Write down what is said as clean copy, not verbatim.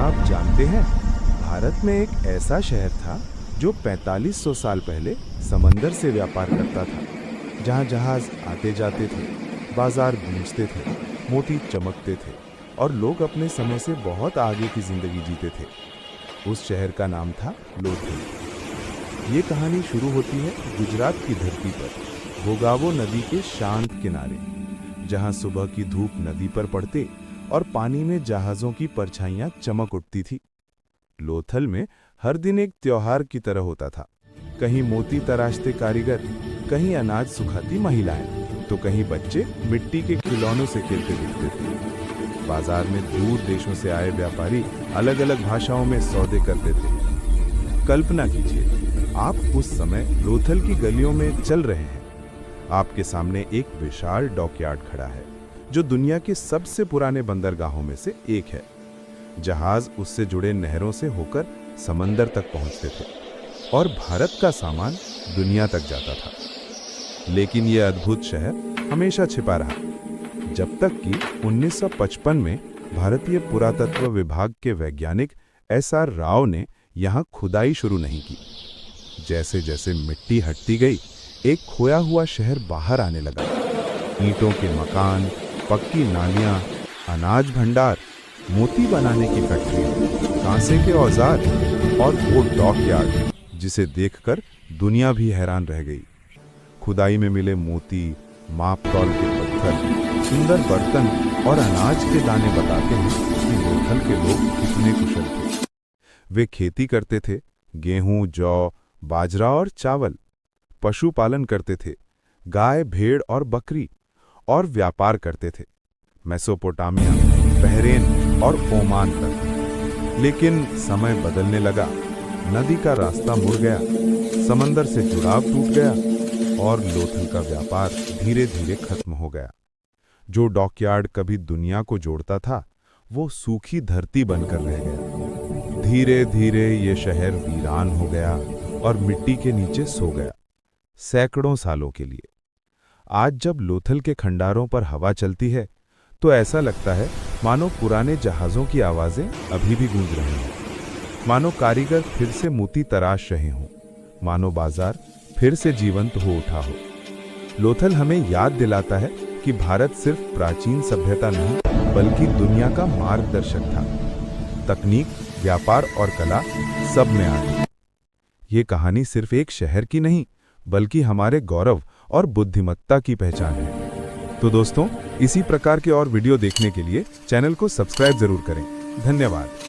आप जानते हैं, भारत में एक ऐसा शहर था जो 4500 साल पहले समंदर से व्यापार करता था, जहां जहाज आते जाते थे, बाजार गूंजते थे, मोती चमकते थे और लोग अपने समय से बहुत आगे की जिंदगी जीते थे। उस शहर का नाम था लोथल। ये कहानी शुरू होती है गुजरात की धरती पर, भोगावो नदी के शांत किनारे, जहां सुबह की धूप नदी पर पड़ते और पानी में जहाजों की परछाइयां चमक उठती थी। लोथल में हर दिन एक त्योहार की तरह होता था। कहीं मोती तराशते कारीगर, कहीं अनाज सुखाती महिलाएं, तो कहीं बच्चे मिट्टी के खिलौनों से खेलते दिखते थे। बाजार में दूर देशों से आए व्यापारी अलग अलग भाषाओं में सौदे करते थे। कल्पना कीजिए, आप उस समय लोथल की गलियों में चल रहे हैं। आपके सामने एक विशाल डॉकयार्ड खड़ा है, जो दुनिया के सबसे पुराने बंदरगाहों में से एक है। जहाज उससे जुड़े नहरों से होकर समंदर तक पहुंचते थे और भारत का सामान दुनिया तक जाता था। लेकिन यह अद्भुत शहर हमेशा छिपा रहा, जब तक कि 1955 में भारतीय पुरातत्व विभाग के वैज्ञानिक SR राव ने यहां खुदाई शुरू नहीं की। जैसे जैसे मिट्टी हटती गई, एक खोया हुआ शहर बाहर आने लगा। ईंटों के मकान, पक्की नालियां, अनाज भंडार, मोती बनाने की फैक्ट्रियां, कांसे के औजार और वो डॉकयार्ड जिसे देखकर दुनिया भी हैरान रह गई। खुदाई में मिले मोती, मापतौल के पत्थर, सुंदर बर्तन और अनाज के दाने बताते हैं कि लोथल के लोग कितने कुशल थे। वे खेती करते थे, गेहूं, जौ, बाजरा और चावल, पशुपालन करते थे, गाय, भेड़ और बकरी, और व्यापार करते थे, मेसोपोटामिया, बहरेन और ओमान तक। लेकिन समय बदलने लगा, नदी का रास्ता मुड़ गया, समंदर से जुड़ाव टूट गया और लोथल का व्यापार धीरे धीरे खत्म हो गया। जो डॉकयार्ड कभी दुनिया को जोड़ता था, वो सूखी धरती बनकर रह गया। धीरे धीरे ये शहर वीरान हो गया और मिट्टी के नीचे सो गया, सैकड़ों सालों के लिए। आज जब लोथल के खंडारों पर हवा चलती है, तो ऐसा लगता है मानो पुराने जहाज़ों की आवाज़ें अभी भी गूंज रही हैं, मानो कारीगर फिर से मोती तराश रहे हों, मानो बाजार फिर से जीवंत हो उठा हो। लोथल हमें याद दिलाता है कि भारत सिर्फ प्राचीन सभ्यता नहीं, बल्कि दुनिया का मार्गदर्शक था। तकनीक, व्यापार और कला सब में आगे। ये कहानी सिर्फ एक शहर की नहीं, बल्कि हमारे गौरव और बुद्धिमत्ता की पहचान है। तो दोस्तों, इसी प्रकार के और वीडियो देखने के लिए चैनल को सब्सक्राइब जरूर करें। धन्यवाद।